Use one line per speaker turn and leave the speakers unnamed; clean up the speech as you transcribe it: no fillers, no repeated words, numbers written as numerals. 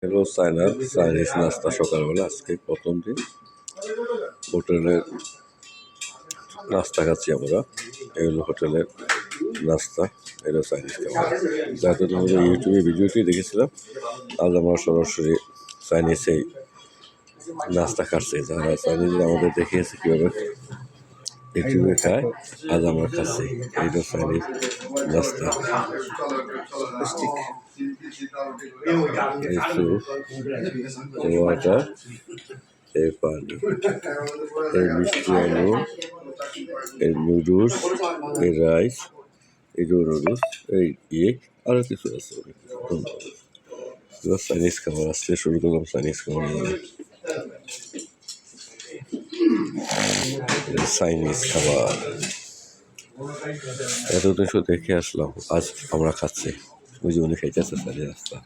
Hello Chinese নাস্তা সকালবেলা আজকে প্রথম দিন হোটেলের নাস্তা খাচ্ছি আমরা। এগুলো হোটেলের নাস্তা, এটা চাইনিজ খাবার। যাতে তোমাদের ইউটিউবে ভিডিওটি দেখেছিলাম, আজ আমরা সরাসরি চাইনিজ এই নাস্তা খাচ্ছি। যারা চাইনিজ আমাদের দেখিয়েছে কীভাবে ইউটিউবে খায়, আজ আমরা খাচ্ছি। এইটা চাইনিজ নাস্তা, এই ওয়াটার, এই পানি, এই মিষ্টি আলু, এই নুডলস, এই রাইস, এই নুডলস, এই আরও কিছু আছে। ধন্যবাদ। চাইনিজ খাবার আসতে শুরু করলাম। চাইনিজ খাবার চাইনিজ খাবার এতদিন শুধু দেখে আসলাম, আজ আমরা খাচ্ছি। ওই যে উনি খাইতেছে চাইনিজ নাস্তা।